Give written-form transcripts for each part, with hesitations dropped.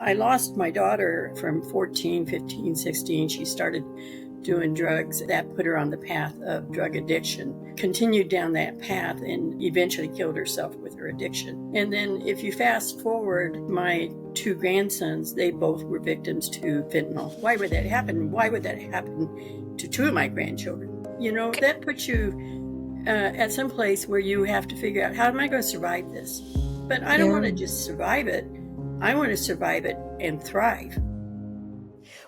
I lost my daughter from 14, 15, 16. She started doing drugs. That put her on the path of drug addiction, continued down that path, and eventually killed herself with her addiction. And then if you fast forward, my two grandsons, they both were victims to fentanyl. Why would that happen? Why would that happen to two of my grandchildren? You know, that puts you at some place where you have to figure out, how am I going to survive this? But I don't want to just survive it. I want to survive it and thrive.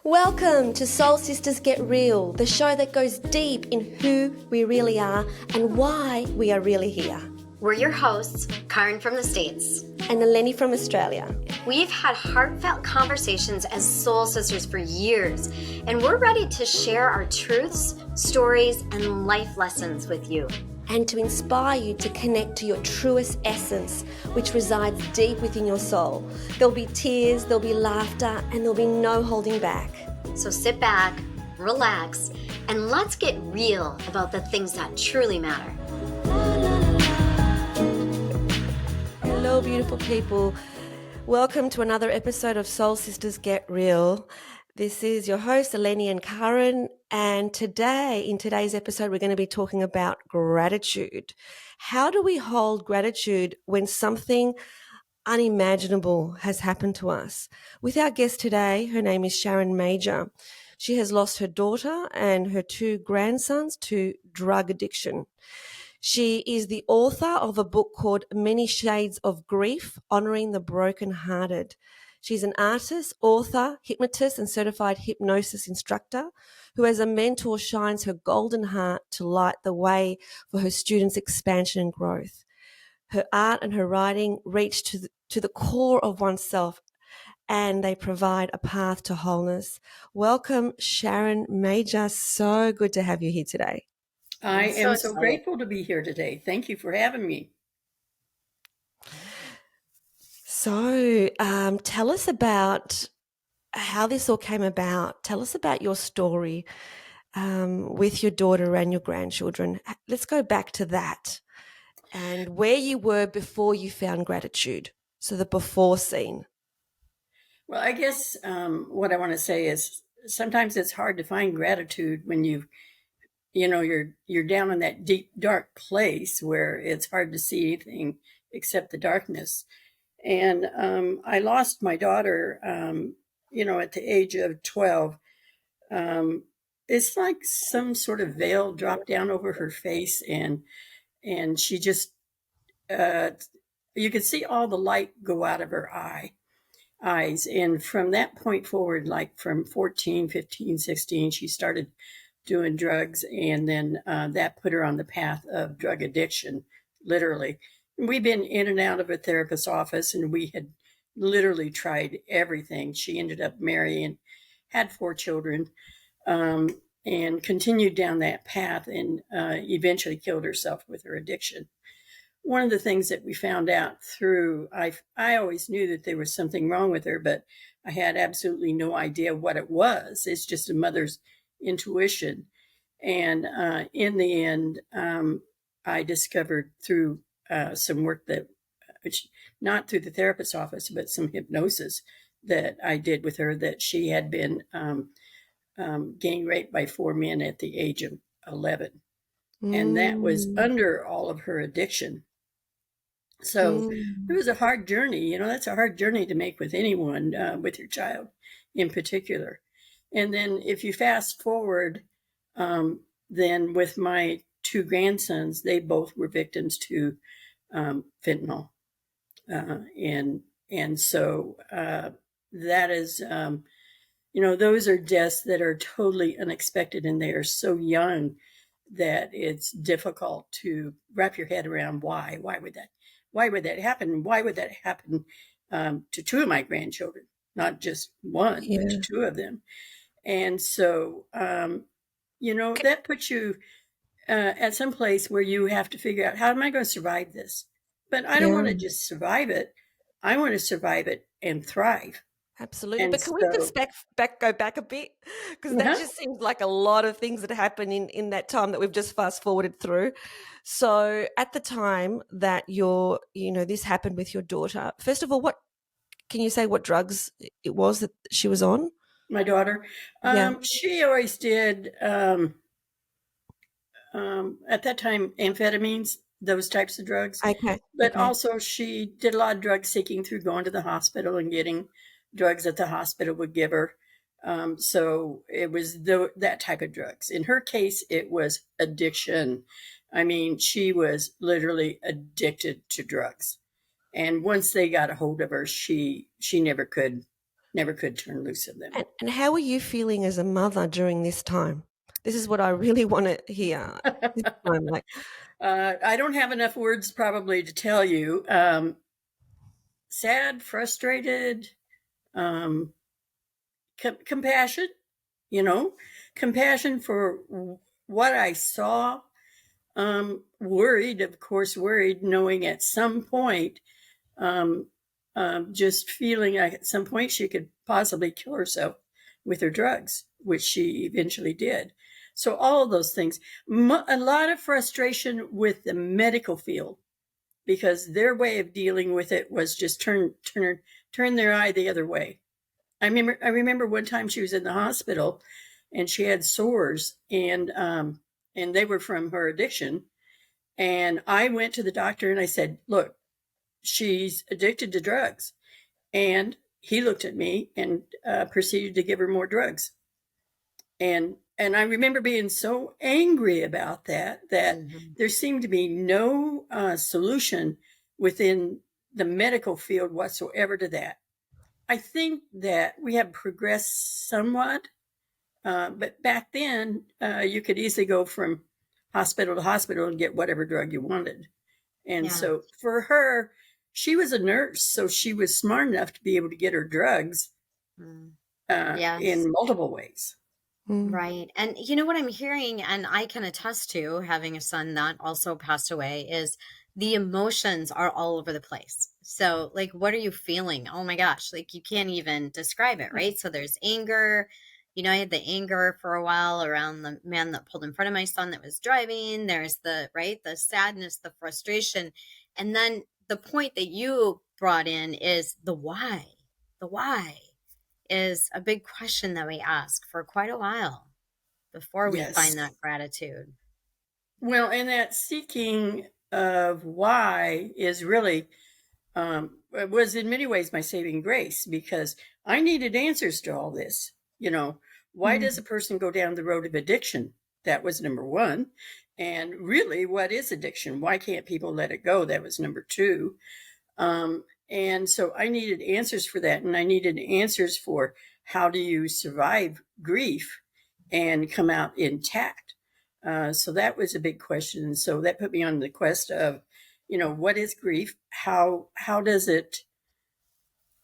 Welcome to Soul Sisters Get Real, the show that goes deep in who we really are and why we are really here. We're your hosts, Karen from the States. And Eleni from Australia. We've had heartfelt conversations as soul sisters for years, and we're ready to share our truths, stories, and life lessons with you. And to inspire you to connect to your truest essence, which resides deep within your soul. There'll be tears, there'll be laughter, and there'll be no holding back. So sit back, relax, and let's get real about the things that truly matter. Hello, beautiful people. Welcome to another episode of Soul Sisters Get Real. This is your host, Eleni and Karen, and in today's episode, we're going to be talking about gratitude. How do we hold gratitude when something unimaginable has happened to us? With our guest today, her name is Sharon Magyar. She has lost her daughter and her two grandsons to drug addiction. She is the author of a book called Many Shades of Grief, Honoring the Brokenhearted. She's an artist, author, hypnotist, and certified hypnosis instructor who as a mentor shines her golden heart to light the way for her students' expansion and growth. Her art and her writing reach to the core of oneself, and they provide a path to wholeness. Welcome, Sharon Magyar. So good to have you here today. I am so grateful to be here today. Thank you for having me. So tell us about how this all came about. Tell us about your story with your daughter and your grandchildren. Let's go back to that and where you were before you found gratitude. So the before scene. Well, I guess what I want to say is sometimes it's hard to find gratitude when you're down in that deep, dark place where it's hard to see anything except the darkness. And I lost my daughter, at the age of 12. It's like some sort of veil dropped down over her face, and she just, you could see all the light go out of her eyes. And from that point forward, like from 14, 15, 16, she started doing drugs, and then that put her on the path of drug addiction, literally. We've been in and out of a therapist's office, and we had literally tried everything. She ended up marrying, had 4 children, and continued down that path, and eventually killed herself with her addiction. One of the things that we found out through, I always knew that there was something wrong with her, but I had absolutely no idea what it was. It's just a mother's intuition. And in the end, I discovered through some work that, not through the therapist's office, but some hypnosis that I did with her, that she had been gang raped by 4 men at the age of 11. And that was under all of her addiction. So it was a hard journey. That's a hard journey to make with anyone, with your child in particular. And then if you fast forward, then with my two grandsons, they both were victims to fentanyl. And so that is, those are deaths that are totally unexpected, and they are so young that it's difficult to wrap your head around why would that happen? Why would that happen to 2 of my grandchildren, not just one, but to 2 of them. And so, that puts you at some place where you have to figure out, how am I going to survive this? But I don't want to just survive it. I want to survive it and thrive. Absolutely. And but can we just go back a bit? Because that just seems like a lot of things that happen in that time that we've just fast forwarded through. So at the time that this happened with your daughter, first of all, can you say what drugs it was that she was on? My daughter, Yeah. she always did, at that time, amphetamines, those types of drugs. Okay. But Okay. also, she did a lot of drug seeking through going to the hospital and getting drugs that the hospital would give her. So it was that type of drugs. In her case, it was addiction. I mean, she was literally addicted to drugs. And once they got a hold of her, she never could turn loose of them. And how were you feeling as a mother during this time? This is what I really want to hear. This time, like, I don't have enough words probably to tell you. Sad, frustrated, um, compassion, you know, compassion for what I saw. Worried, of course, worried, knowing at some point, um, just feeling like at some point she could possibly kill herself with her drugs, which she eventually did. So all of those things, a lot of frustration with the medical field, because their way of dealing with it was just turn their eye the other way. I remember one time she was in the hospital and she had sores, and they were from her addiction. And I went to the doctor and I said, "Look, she's addicted to drugs." And he looked at me and proceeded to give her more drugs. And I remember being so angry about that there seemed to be no solution within the medical field whatsoever to that. I think that we have progressed somewhat, but back then you could easily go from hospital to hospital and get whatever drug you wanted. And so for her, she was a nurse, so she was smart enough to be able to get her drugs in multiple ways. Right. And you know what I'm hearing, and I can attest to having a son that also passed away, is the emotions are all over the place. So, like, what are you feeling? Oh my gosh, like you can't even describe it, right? So there's anger. You know, I had the anger for a while around the man that pulled in front of my son that was driving. There's the sadness, the frustration. And then the point that you brought in is the why. The why is a big question that we ask for quite a while before we Yes. find that gratitude. Well, and that seeking of why is really, was in many ways my saving grace, because I needed answers to all this. You know, why does a person go down the road of addiction? That was number one. And really, what is addiction? Why can't people let it go? That was number two. And so I needed answers for that. And I needed answers for how do you survive grief and come out intact? So that was a big question. So that put me on the quest of, what is grief? How does it,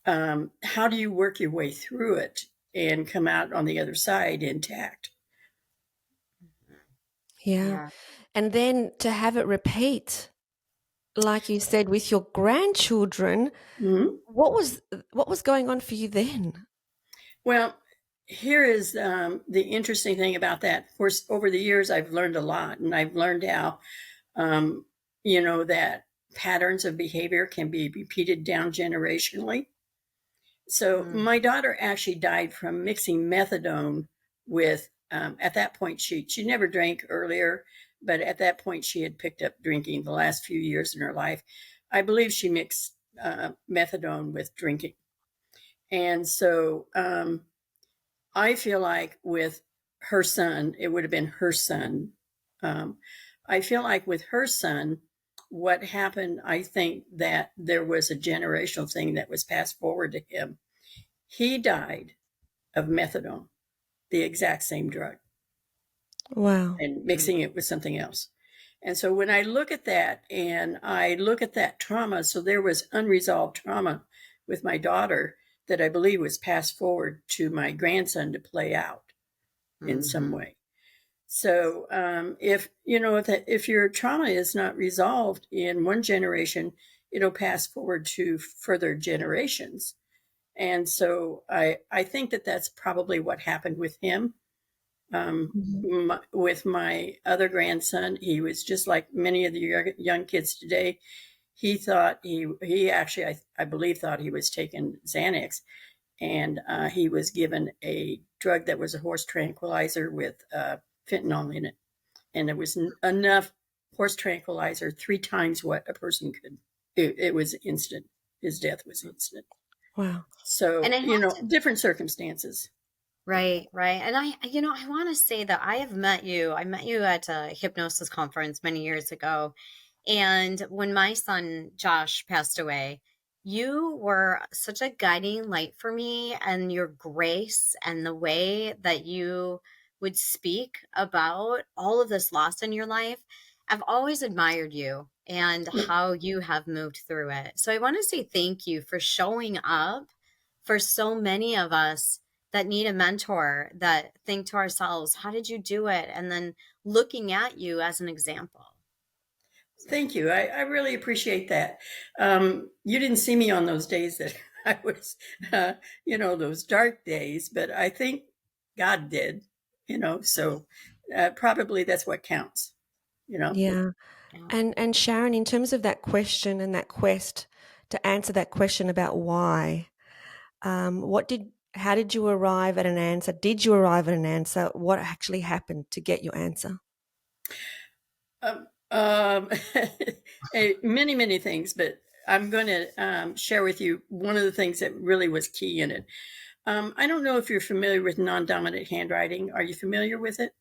how do you work your way through it and come out on the other side intact? yeah. And then to have it repeat, like you said, with your grandchildren, what was going on for you then? Well, here is the interesting thing about that. Of course, over the years, I've learned a lot, and I've learned how, that patterns of behavior can be repeated down generationally. So my daughter actually died from mixing methadone with, at that point, she never drank earlier, but at that point she had picked up drinking the last few years in her life. I believe she mixed methadone with drinking. And so I feel like with her son, it would have been her son. I feel like with her son, what happened, I think that there was a generational thing that was passed forward to him. He died of methadone, the exact same drug. Wow. And mixing it with something else. And so when I look at that and I look at that trauma, so there was unresolved trauma with my daughter that I believe was passed forward to my grandson to play out in some way. So if your trauma is not resolved in one generation, it'll pass forward to further generations. And so I think that that's probably what happened with him. With my other grandson, he was just like many of the young kids today. he thought he actually, I believe, thought he was taking Xanax, and he was given a drug that was a horse tranquilizer with fentanyl in it, and it was enough horse tranquilizer 3 times what a person could. It was instant. His death was instant. Wow. So, And I have to, different circumstances. right, right. And I want to say that I met you at a hypnosis conference many years ago. And when my son Josh passed away, you were such a guiding light for me, and your grace and the way that you would speak about all of this loss in your life. I've always admired you and how you have moved through it. So I want to say thank you for showing up for so many of us that need a mentor, that think to ourselves, how did you do it? And then looking at you as an example. Thank you. I really appreciate that. You didn't see me on those days that I was, those dark days, but I think God did, so probably that's what counts, Yeah. Yeah. And Sharon, in terms of that question and that quest to answer that question about why, how did you arrive at an answer? Did you arrive at an answer? What actually happened to get your answer? Um, um, many, many things, but I'm going to share with you one of the things that really was key in it. I don't know if you're familiar with non-dominant handwriting. Are you familiar with it?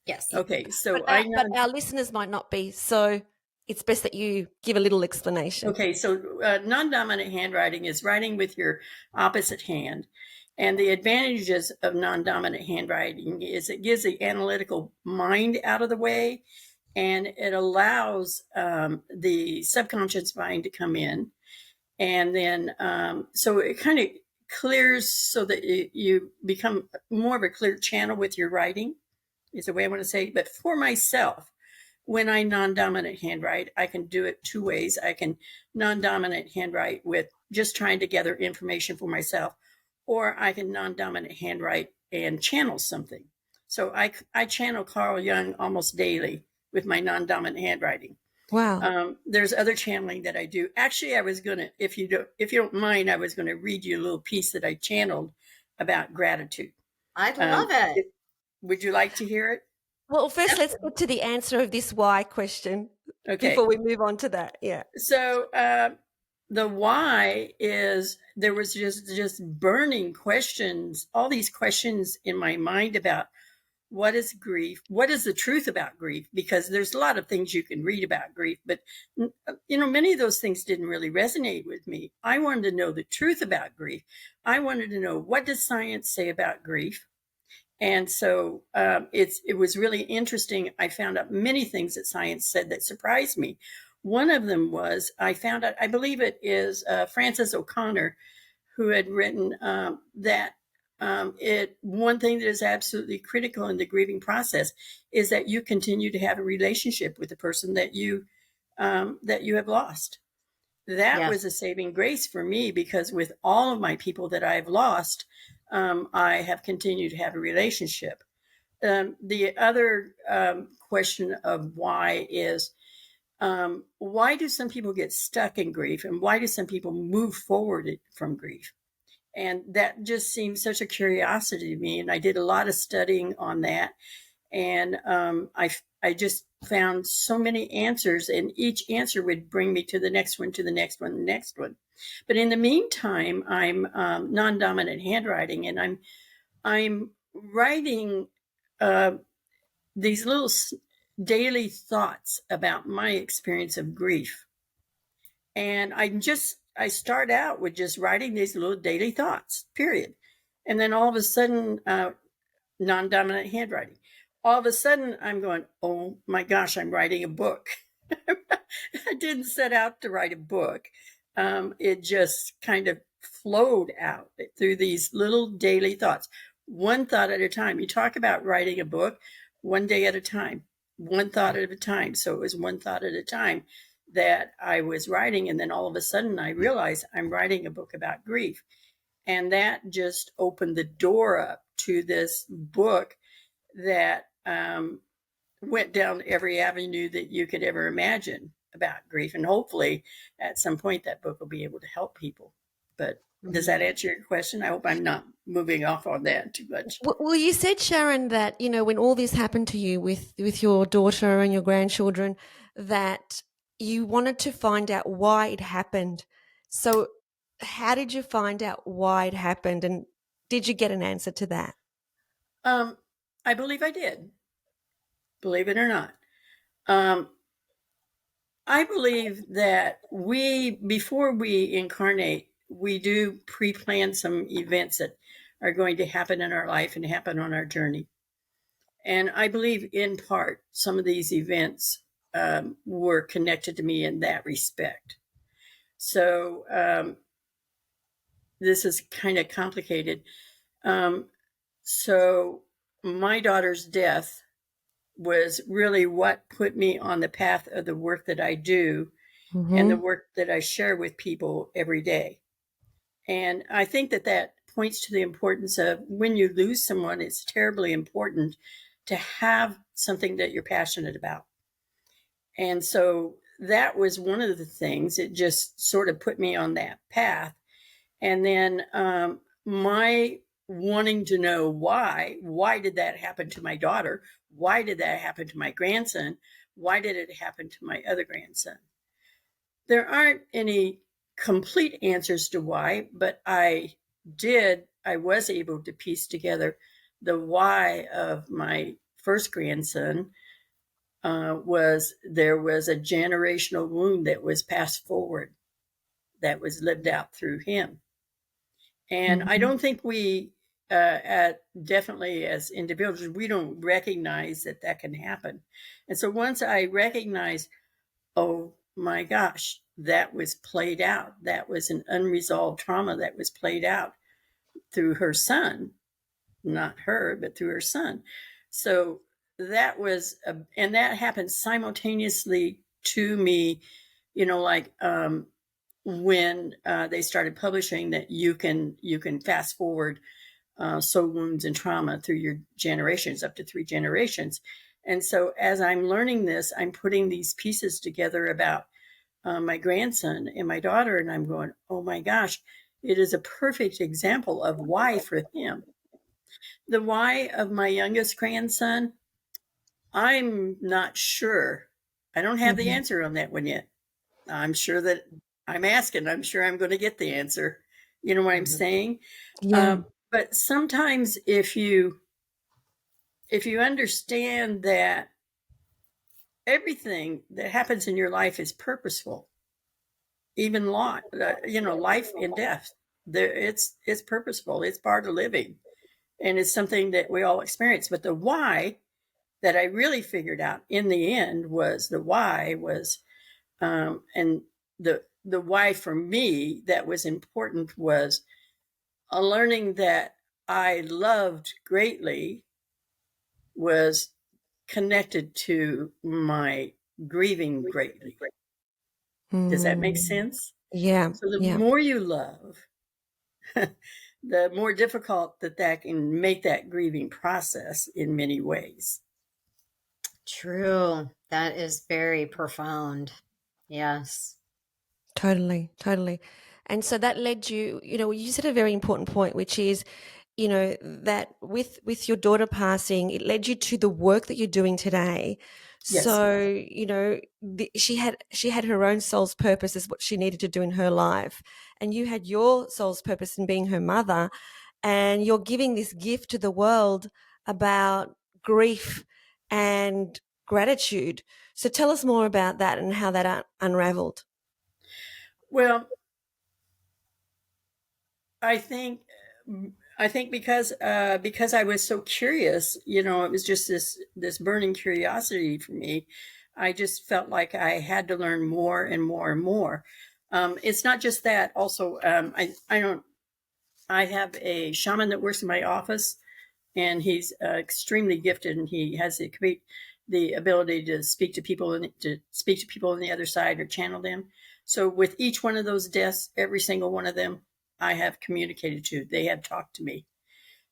Yes. Okay, so But our listeners might not be, so it's best that you give a little explanation. Okay, so non-dominant handwriting is writing with your opposite hand. And the advantages of non-dominant handwriting is it gives the analytical mind out of the way, and it allows the subconscious mind to come in. And then, so it kind of clears so that you become more of a clear channel with your writing, is the way I want to say. But for myself, when I non-dominant handwrite, I can do it 2 ways. I can non-dominant handwrite with just trying to gather information for myself, or I can non-dominant handwrite and channel something. So I channel Carl Jung almost daily with my non-dominant handwriting. Wow. There's other channeling that I do. Actually, I was gonna, if you don't mind, I was gonna read you a little piece that I channeled about gratitude. I'd love it. Would you like to hear it? Well, first let's get to the answer of this why question Okay. before we move on to that. Yeah. So the why is there was just burning questions, all these questions in my mind about what is grief, what is the truth about grief, because there's a lot of things you can read about grief, but many of those things didn't really resonate with me. I wanted to know the truth about grief. I wanted to know, what does science say about grief? And so it was really interesting. I found out many things that science said that surprised me. One of them was, I found out, I believe it is Frances O'Connor, who had written that one thing that is absolutely critical in the grieving process is that you continue to have a relationship with the person that you have lost. That was a saving grace for me, because with all of my people that I've lost, I have continued to have a relationship. The other question of why is, why do some people get stuck in grief, and why do some people move forward from grief? And that just seems such a curiosity to me. And I did a lot of studying on that. And I just found so many answers, and each answer would bring me to the next one, to the next one, the next one. But in the meantime, I'm non-dominant handwriting, and I'm writing these little daily thoughts about my experience of grief. And I start out with just writing these little daily thoughts, period. And then all of a sudden, non-dominant handwriting. All of a sudden, I'm going, oh my gosh, I'm writing a book. I didn't set out to write a book. It just kind of flowed out through these little daily thoughts, one thought at a time. You talk about writing a book, one day at a time, one thought at a time. So it was one thought at a time that I was writing. And then all of a sudden, I realized I'm writing a book about grief. And that just opened the door up to this book that went down every avenue that you could ever imagine. about grief. And hopefully at some point that book will be able to help people. But does that answer your question? I hope I'm not moving off on that too much. Well, you said, Sharon, that when all this happened to you with your daughter and your grandchildren, that you wanted to find out why it happened. So, how did you find out why it happened, and did you get an answer to that? I believe I did, believe it or not. I believe that before we incarnate, we do pre-plan some events that are going to happen in our life and happen on our journey. And I believe in part some of these events were connected to me in that respect. So this is kind of complicated. So my daughter's death was really what put me on the path of the work that I do and the work that I share with people every day. And I think that points to the importance of when you lose someone, it's terribly important to have something that you're passionate about. And so that was one of the things. It just sort of put me on that path. And then my wanting to know why did that happen to my daughter? Why did that happen to my grandson? Why did it happen to my other grandson? There aren't any complete answers to why, but I was able to piece together the why of my first grandson. There was a generational wound that was passed forward, that was lived out through him. And I don't think we, definitely as individuals, we don't recognize that can happen. And so once I recognized, oh my gosh, that was played out. That was an unresolved trauma that was played out through her son, not her, but through her son. So that was, and that happened simultaneously to me, like when they started publishing that you can fast forward soul wounds and trauma through your generations, up to 3 generations. And so as I'm learning this, I'm putting these pieces together about my grandson and my daughter, and I'm going, oh my gosh, it is a perfect example of why for him. The why of my youngest grandson, I'm not sure. I don't have the answer on that one yet. I'm sure that I'm asking. I'm sure I'm going to get the answer. You know what I'm saying? Yeah. But sometimes if you understand that everything that happens in your life is purposeful, even life and death, it's purposeful. It's part of living, and it's something that we all experience. But the why that I really figured out in the end was and the why for me that was important was a learning that I loved greatly was connected to my grieving greatly. Does that make sense? Yeah. So the Yeah. more you love, the more difficult that can make that grieving process in many ways. True. That is very profound. Yes. Totally, totally. And so that led you, you said a very important point, which is, that with your daughter passing, it led you to the work that you're doing today. Yes. So, she had her own soul's purpose as what she needed to do in her life, and you had your soul's purpose in being her mother, and you're giving this gift to the world about grief and gratitude. So tell us more about that and how that unraveled. Well, I think because I was so curious, it was just this burning curiosity for me. I just felt like I had to learn more and more and more. It's not just that. Also, I have a shaman that works in my office, and he's extremely gifted, and he has the ability to speak to people on the other side or channel them. So with each one of those deaths, every single one of them, I have communicated to. They have talked to me.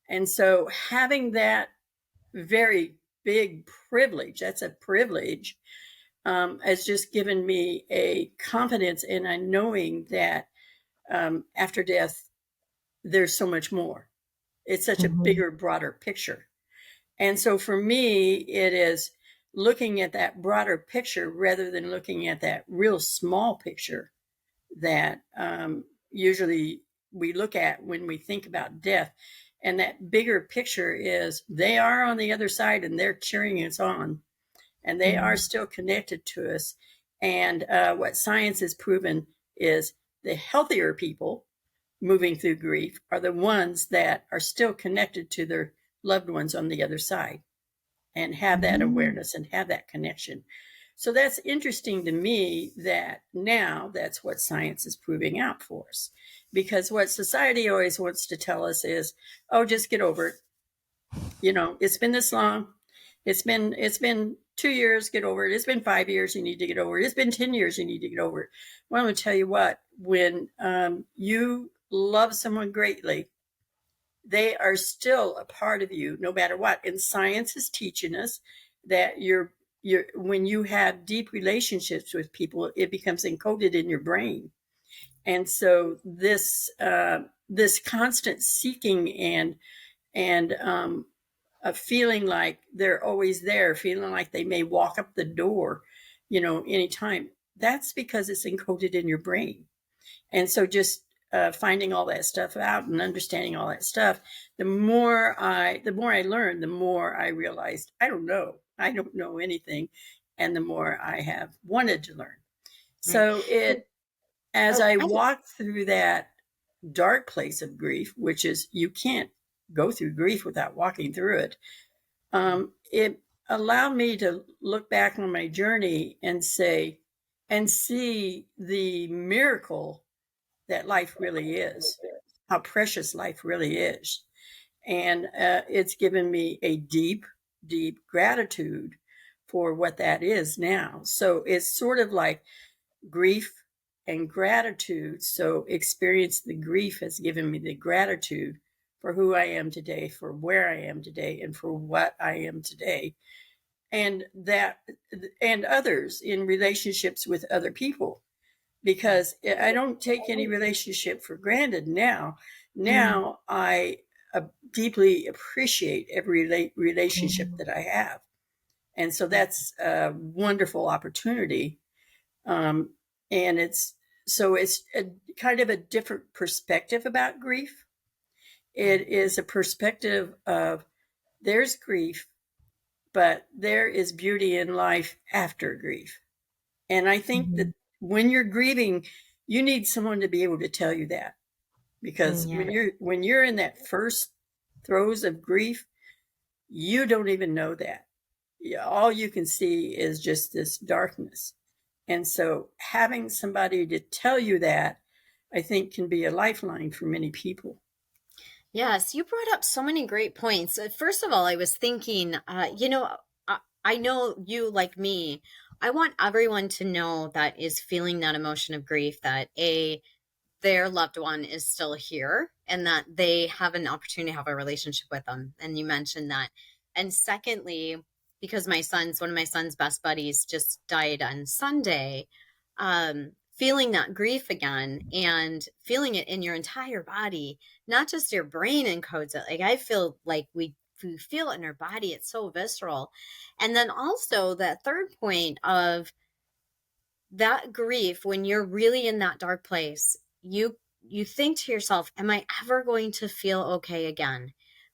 And so having that very big privilege, that's a privilege, has just given me a confidence in a knowing that after death, there's so much more. It's such a Mhm. bigger, broader picture. And so for me, it is looking at that broader picture rather than looking at that real small picture that usually we look at when we think about death. And that bigger picture is they are on the other side and they're cheering us on, and they are Mhm. still connected to us. And what science has proven is the healthier people moving through grief are the ones that are still connected to their loved ones on the other side and have that Mhm. awareness and have that connection. So that's interesting to me that now that's what science is proving out for us. Because what society always wants to tell us is, oh, just get over it. You know, it's been this long. It's been 2 years, get over it. It's been 5 years, you need to get over it. It's been 10 years, you need to get over it. Well, I'm going to tell you what, when you love someone greatly, they are still a part of you no matter what. And science is teaching us that you're when you have deep relationships with people, it becomes encoded in your brain. And so this constant seeking and a feeling like they're always there, feeling like they may walk up the door, anytime. That's because it's encoded in your brain. And so just finding all that stuff out and understanding all that stuff, the more I learned, the more I realized I don't know anything, and the more I have wanted to learn. Right. So it as Oh, I I walk through that dark place of grief, which is you can't go through grief without walking through it. It allowed me to look back on my journey and say and see the miracle that life really is, how precious life really is. And it's given me a deep, deep gratitude for what that is now. So it's sort of like grief and gratitude. So experience the grief has given me the gratitude for who I am today, for where I am today, and for what I am today. And others in relationships with other people, because I don't take any relationship for granted now. Mm. Now I deeply appreciate every relationship Mhm. that I have. And so that's a wonderful opportunity. Um, and it's a kind of a different perspective about grief. It is a perspective of there's grief, but there is beauty in life after grief. And I think that Mhm. when you're grieving, you need someone to be able to tell you that, because yeah. when you're in that first throes of grief, you don't even know that. All you can see is just this darkness. And so having somebody to tell you that, I think, can be a lifeline for many people. Yes, you brought up so many great points. First of all, I was thinking, I know you like me. I want everyone to know that is feeling that emotion of grief that their loved one is still here and that they have an opportunity to have a relationship with them. And you mentioned that. And secondly, because one of my son's best buddies just died on Sunday, feeling that grief again and feeling it in your entire body, not just your brain encodes it. Like I feel like we feel it in our body. It's so visceral. And then also that third point of that grief, when you're really in that dark place, you think to yourself, am I ever going to feel okay again?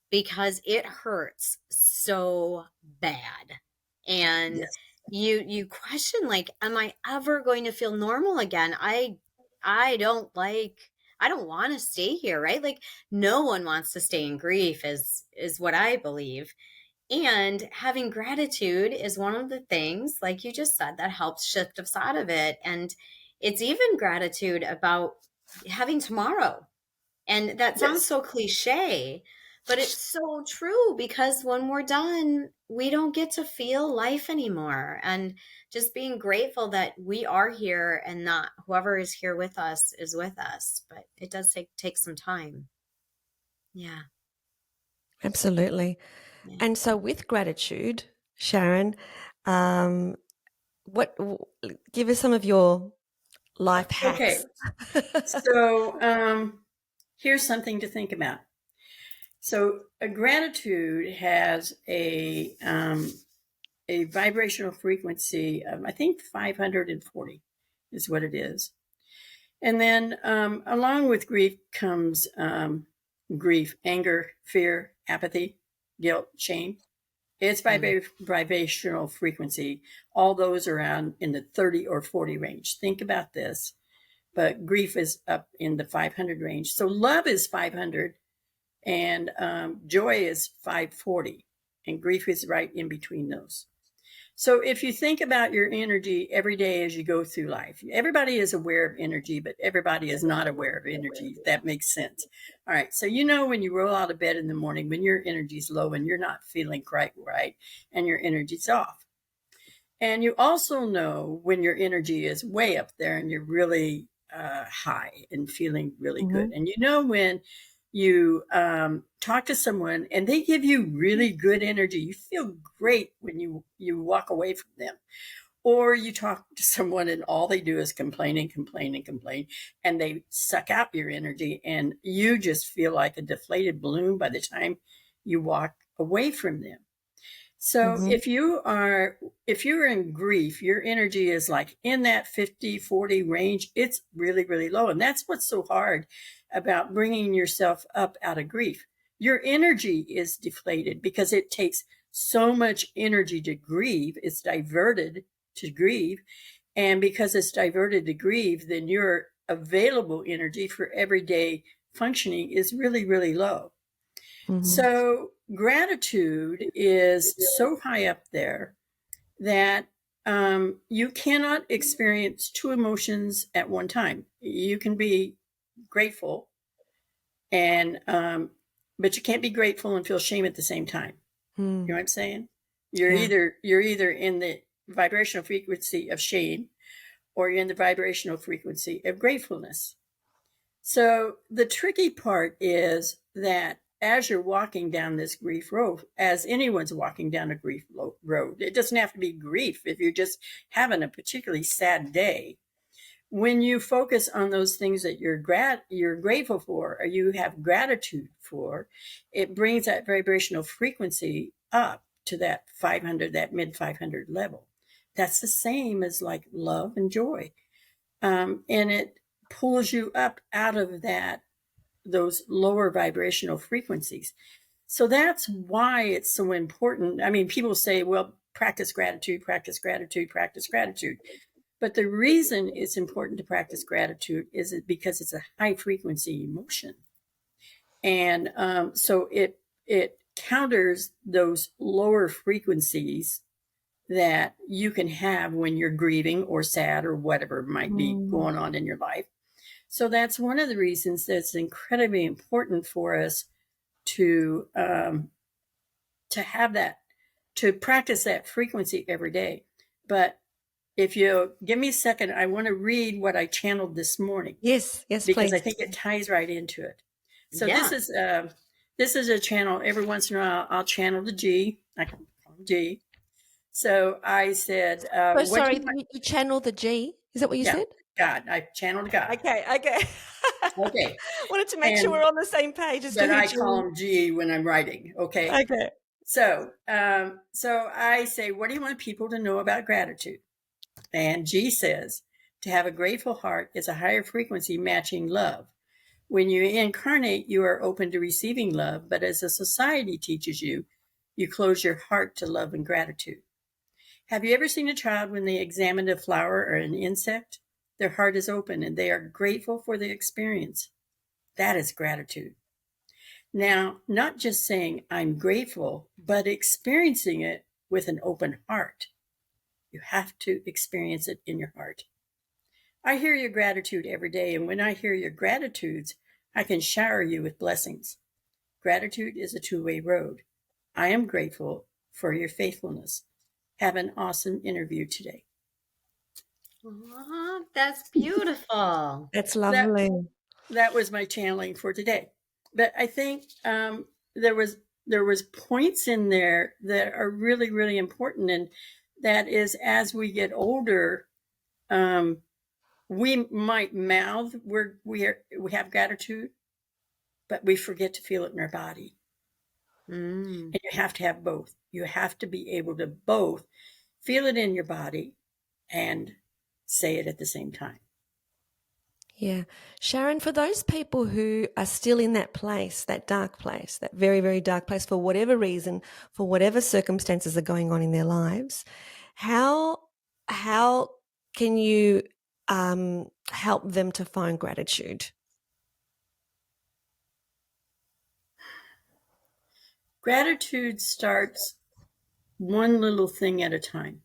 Because it hurts so bad. And Yes. you question, like, am I ever going to feel normal again? I don't want to stay here, right? Like no one wants to stay in grief is what I believe. And having gratitude is one of the things, like you just said, that helps shift us out of it. And it's even gratitude about having tomorrow. And that sounds Yes. so cliche, but it's so true because when we're done, we don't get to feel life anymore. And just being grateful that we are here and that whoever is here with us is with us. But it does take some time. Yeah. Absolutely. Yeah. And so, with gratitude, Sharon, um, Give us some of your life Okay. hacks. So here's something to think about. So a gratitude has a vibrational frequency of, I think, 540 is what it is. And then along with grief comes grief, anger, fear, apathy, guilt, shame. It's vibrational frequency. All those around in the 30 or 40 range. Think about this. But grief is up in the 500 range. So love is 500 and joy is 540. And grief is right in between those. So if you think about your energy every day as you go through life, everybody is aware of energy, but everybody is not aware of energy. If that makes sense. All right. So you know when you roll out of bed in the morning, when your energy's low and you're not feeling quite right and your energy's off. And you also know when your energy is way up there and you're really high and feeling really good. And you know when you talk to someone and they give you really good energy, you feel great when you walk away from them. Or you talk to someone and all they do is complain and complain and complain, and they suck out your energy and you just feel like a deflated balloon by the time you walk away from them. So if you're in grief, your energy is like in that 50-40 range. It's really, really low. And that's what's so hard about bringing yourself up out of grief. Your energy is deflated because it takes so much energy to grieve. It's diverted to grieve. And because it's diverted to grieve, then your available energy for everyday functioning is really, really low. So gratitude is so high up there that you cannot experience two emotions at one time. You can be grateful, and but you can't be grateful and feel shame at the same time. You know what I'm saying? You're either in the vibrational frequency of shame, or you're in the vibrational frequency of gratefulness. So the tricky part is that as you're walking down this grief road, as anyone's walking down a grief road, it doesn't have to be grief if you're just having a particularly sad day. When you focus on those things that you're grateful for, or you have gratitude for, it brings that vibrational frequency up to that 500, that mid 500 level. That's the same as like love and joy. And it pulls you up out of those lower vibrational frequencies. So that's why it's so important. I mean, people say, well, practice gratitude, practice gratitude, practice gratitude. But the reason it's important to practice gratitude is because it's a high frequency emotion. And so it counters those lower frequencies that you can have when you're grieving or sad or whatever might be going on in your life. So that's one of the reasons that's incredibly important for us to have that, to practice that frequency every day. But if you give me a second, I want to read what I channeled this morning. Yes, because please. I think it ties right into it. So this is a channel. Every once in a while, I'll channel the G. I can call him G. So I said, sorry, you channeled the G. Is that what you said? God. I channeled God. Okay. Okay. Wanted to make sure we're on the same page as to who I call him G when I'm writing. Okay. Okay. So I say, what do you want people to know about gratitude? And G says, to have a grateful heart is a higher frequency matching love. When you incarnate, you are open to receiving love, but as a society teaches you, you close your heart to love and gratitude. Have you ever seen a child when they examine a flower or an insect? Their heart is open and they are grateful for the experience. That is gratitude. Now, not just saying I'm grateful, but experiencing it with an open heart. You have to experience it in your heart. I hear your gratitude every day, and when I hear your gratitudes, I can shower you with blessings. Gratitude is a two-way road. I am grateful for your faithfulness. Have an awesome interview today. Aww, that's beautiful. That's lovely. That was my channeling for today. But I think there was points in there that are really, really important. And that is, as we get older, we might mouth we have gratitude, but we forget to feel it in our body. And you have to have both. You have to be able to both feel it in your body and say it at the same time. Yeah. Sharon, for those people who are still in that place, that dark place, that very, very dark place, for whatever reason, for whatever circumstances are going on in their lives, how can you help them to find gratitude? Gratitude starts one little thing at a time.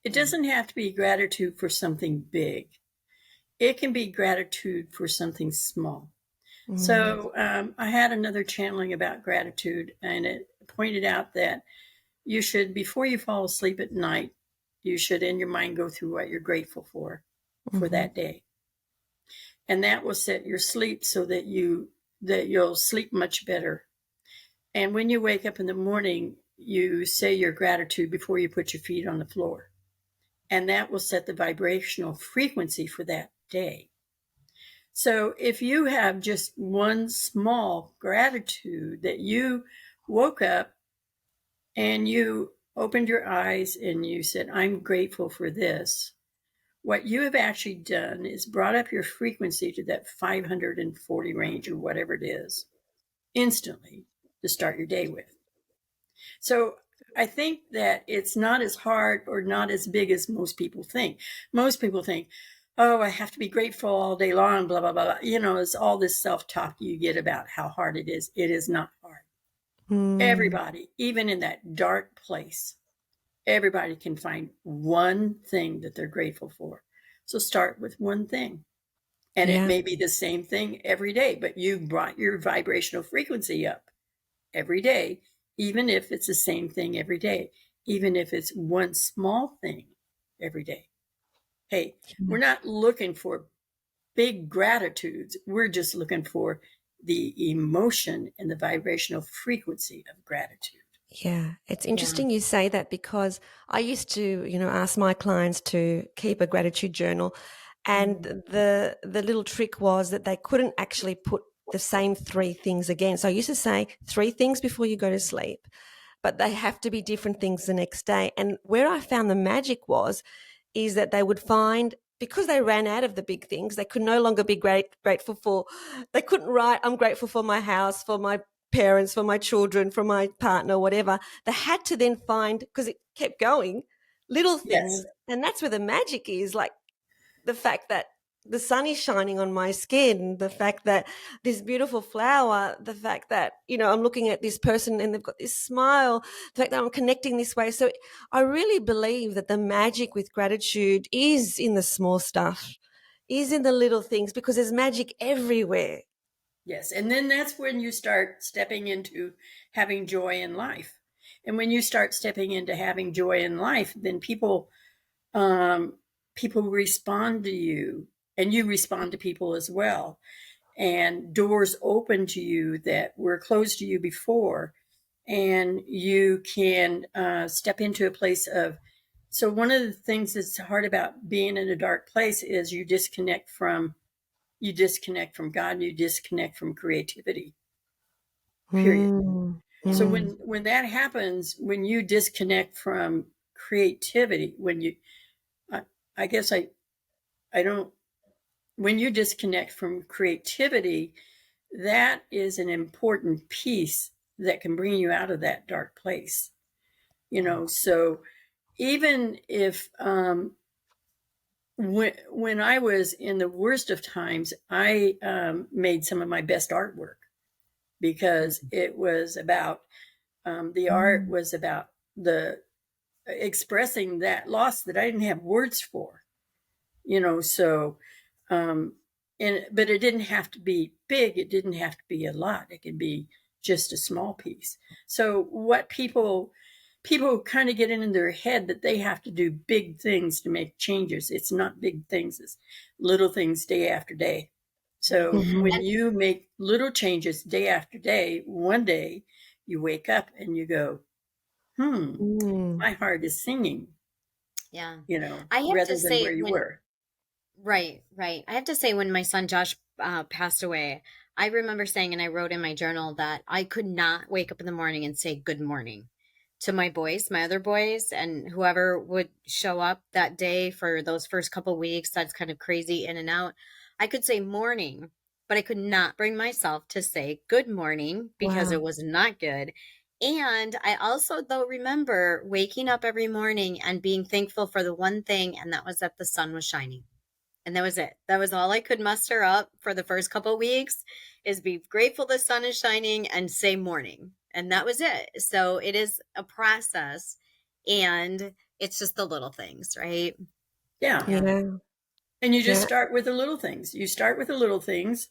It doesn't have to be gratitude for something big. It can be gratitude for something small. So I had another channeling about gratitude, and it pointed out that you should, before you fall asleep at night, you should in your mind go through what you're grateful for that day. And that will set your sleep so that you'll sleep much better. And when you wake up in the morning, you say your gratitude before you put your feet on the floor. And that will set the vibrational frequency for that day. So if you have just one small gratitude that you woke up and you opened your eyes and you said, I'm grateful for this, what you have actually done is brought up your frequency to that 540 range or whatever it is instantly to start your day with. So I think that it's not as hard or not as big as most people think. Most people think, oh, I have to be grateful all day long, blah, blah, blah, blah. You know, it's all this self-talk you get about how hard it is. It is not hard. Everybody, even in that dark place, everybody can find one thing that they're grateful for. So start with one thing. And it may be the same thing every day, but you brought your vibrational frequency up every day, even if it's the same thing every day, even if it's one small thing every day. Hey, we're not looking for big gratitudes. We're just looking for the emotion and the vibrational frequency of gratitude. Yeah, it's interesting you say that, because I used to, ask my clients to keep a gratitude journal, and the little trick was that they couldn't actually put the same three things again. So I used to say 3 things before you go to sleep, but they have to be different things the next day. And where I found the magic is that they would find, because they ran out of the big things, they could no longer be grateful for, they couldn't write, I'm grateful for my house, for my parents, for my children, for my partner, whatever. They had to then find, because it kept going, little things. Yes. And that's where the magic is, like the fact that the sun is shining on my skin, the fact that this beautiful flower, the fact that, I'm looking at this person and they've got this smile, the fact that I'm connecting this way. So I really believe that the magic with gratitude is in the small stuff, is in the little things, because there's magic everywhere. Yes. And then that's when you start stepping into having joy in life. And when you start stepping into having joy in life, then people respond to you, and you respond to people as well. And doors open to you that were closed to you before. And you can step into a place of, so one of the things that's hard about being in a dark place is you disconnect from God, and you disconnect from creativity, period. So when that happens, when you disconnect from creativity, when you disconnect from creativity, that is an important piece that can bring you out of that dark place. So even if when I was in the worst of times, I made some of my best artwork, because it was about the art was about the expressing that loss that I didn't have words for. So but it didn't have to be big, it didn't have to be a lot, it could be just a small piece. So what people kind of get in their head that they have to do big things to make changes. It's not big things, it's little things day after day. So when you make little changes day after day, one day you wake up and you go, Mm. my heart is singing, Yeah. I have to rather than say where you when were. Right, right. I have to say, when my son Josh passed away, I remember saying, and I wrote in my journal, that I could not wake up in the morning and say good morning to my boys, my other boys, and whoever would show up that day for those first couple weeks. That's kind of crazy in and out. I could say morning, but I could not bring myself to say good morning because it Wow. was not good. And I also, though, remember waking up every morning and being thankful for the one thing, and that was that the sun was shining, and that was it. That was all I could muster up for the first couple of weeks, is be grateful the sun is shining and say morning. And that was it. So it is a process, and it's just the little things, right? Yeah. Yeah. Yeah. And you just Yeah. start with the little things. You start with the little things,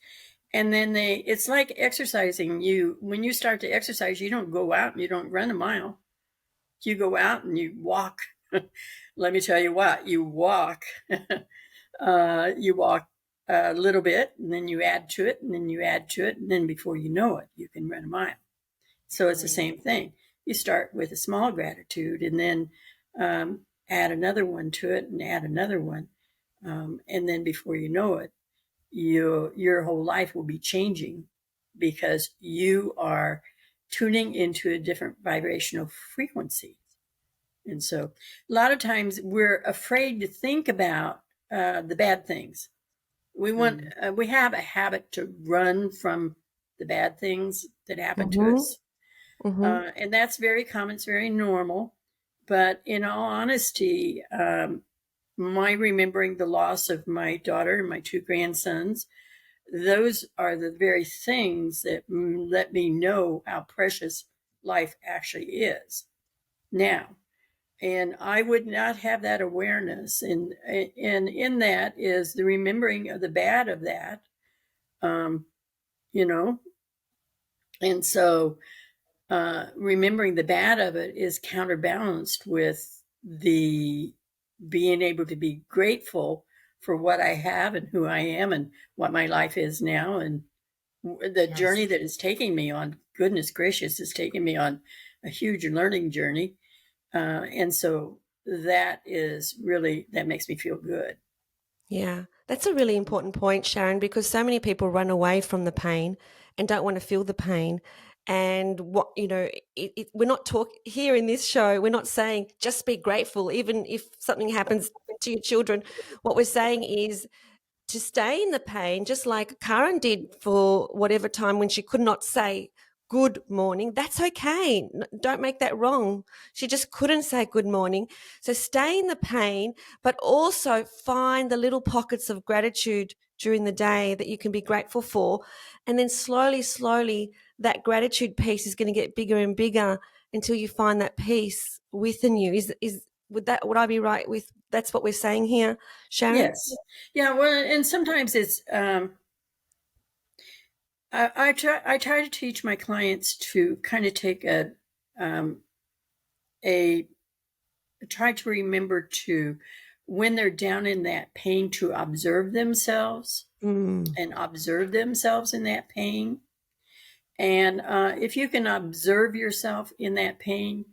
and then it's like exercising. When you start to exercise, you don't go out and you don't run a mile. You go out and you walk. Let me tell you what, you walk a little bit, and then you add to it, and then you add to it, and then before you know it, you can run a mile. So it's the Right. same thing. You start with a small gratitude, and then add another one to it, and add another one, and then before you know it, your whole life will be changing because you are tuning into a different vibrational frequency. And so a lot of times we're afraid to think about the bad things. Mm. We have a habit to run from the bad things that happen to Mm-hmm. us. Mm-hmm. And that's very common. It's very normal. But in all honesty, my remembering the loss of my daughter and my two grandsons, those are the very things that let me know how precious life actually is now. And I would not have that awareness, and in that is the remembering of the bad of that, um, you know, and so remembering the bad of it is counterbalanced with the being able to be grateful for what I have and who I am and what my life is now, and the Yes. journey that it's taking me on. Goodness gracious, it's taken me on a huge learning journey. And so that makes me feel good. Yeah, that's a really important point, Sharon, because so many people run away from the pain and don't want to feel the pain. And what, we're not talking here in this show, we're not saying just be grateful, even if something happens to your children. What we're saying is to stay in the pain, just like Karen did for whatever time when she could not say good morning. That's okay. Don't make that wrong. She just couldn't say good morning. So stay in the pain, but also find the little pockets of gratitude during the day that you can be grateful for. And then slowly, slowly, that gratitude piece is going to get bigger and bigger until you find that peace within you. Would I be right with that's what we're saying here, Sharon? Yes. Yeah. Well, and sometimes it's, I try to teach my clients to kind of take um, a, try to remember to, when they're down in that pain, to observe themselves Mm. and observe themselves in that pain. And if you can observe yourself in that pain,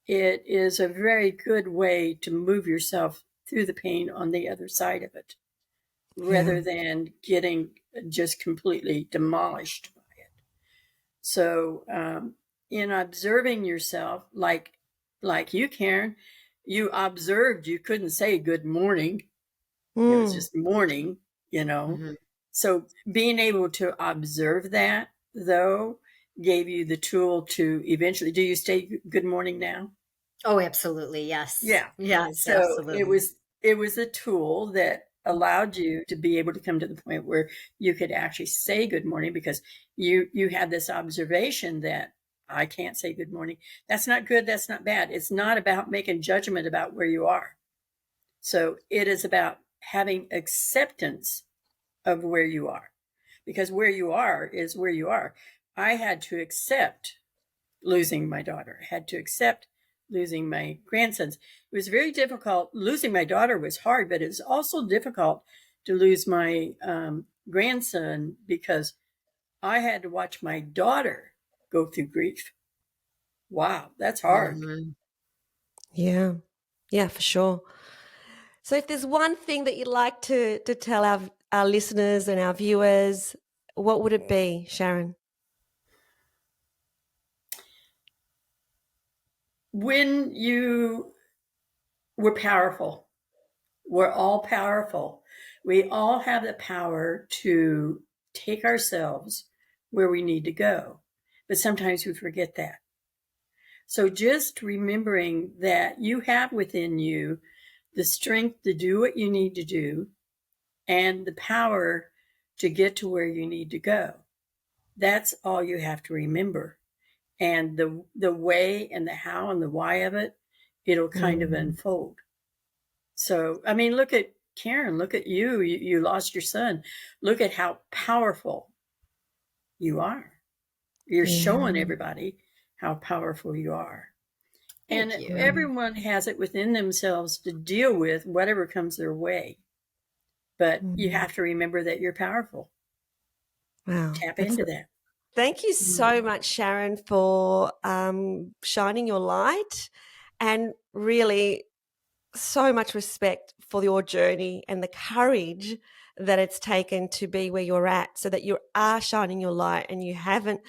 it is a very good way to move yourself through the pain on the other side of it, Yeah. rather than getting just completely demolished by it. So, in observing yourself, like you, Karen, you observed you couldn't say good morning. It was Mm. just morning, you know. Hmm. So being able to observe that, though, gave you the tool to eventually. Do you say good morning now? Oh, absolutely. Yes. Yeah. Yes, So absolutely. it was a tool that allowed you to be able to come to the point where you could actually say good morning, because you had this observation that I can't say good morning. That's not good. That's not bad. It's not about making judgment about where you are. So it is about having acceptance of where you are, because where you are is where you are. I had to accept losing my daughter. I had to accept losing my grandsons. It was very difficult. Losing my daughter was hard, but it was also difficult to lose my grandson, because I had to watch my daughter go through grief. Wow, that's hard. Mhm. Yeah. Yeah, for sure. So if there's one thing that you'd like to tell our listeners and our viewers, what would it be, Sharon? When you were powerful, we're all powerful. We all have the power to take ourselves where we need to go. But sometimes we forget that. So just remembering that you have within you the strength to do what you need to do and the power to get to where you need to go. That's all you have to remember. And the way and the how and the why of it, it'll kind of unfold. So, I mean, look at Karen, look at you. You lost your son. Look at how powerful you are. You're showing everybody how powerful you are. Thank And you. everyone has it within themselves to deal with whatever comes their way. But you have to remember that you're powerful. Wow. Tap into that. Thank you so much, Sharon, for shining your light, and really so much respect for your journey and the courage that it's taken to be where you're at, so that you are shining your light and you haven't,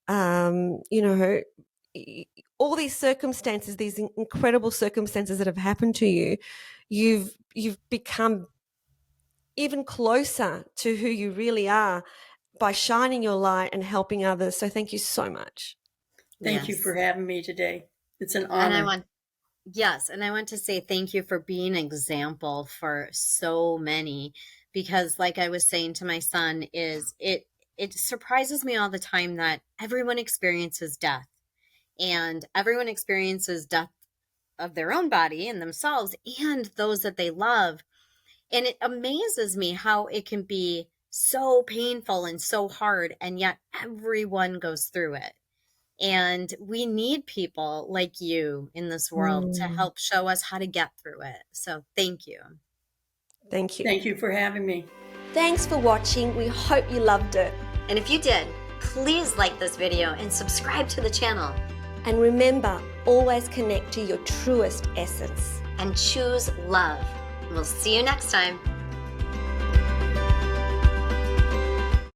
all these circumstances, these incredible circumstances that have happened to you, you've become even closer to who you really are by shining your light and helping others. So thank you so much. Thank you for having me today. It's an And honor. I want to say thank you for being an example for so many, because like I was saying to my son, it surprises me all the time that everyone experiences death, and everyone experiences death of their own body and themselves and those that they love. And it amazes me how it can be so painful and so hard, and yet everyone goes through it. And we need people like you in this world to help show us how to get through it. So thank you. Thank you. Thank you for having me. Thanks for watching. We hope you loved it. And if you did, please like this video and subscribe to the channel. And remember, always connect to your truest essence. And choose love. We'll see you next time.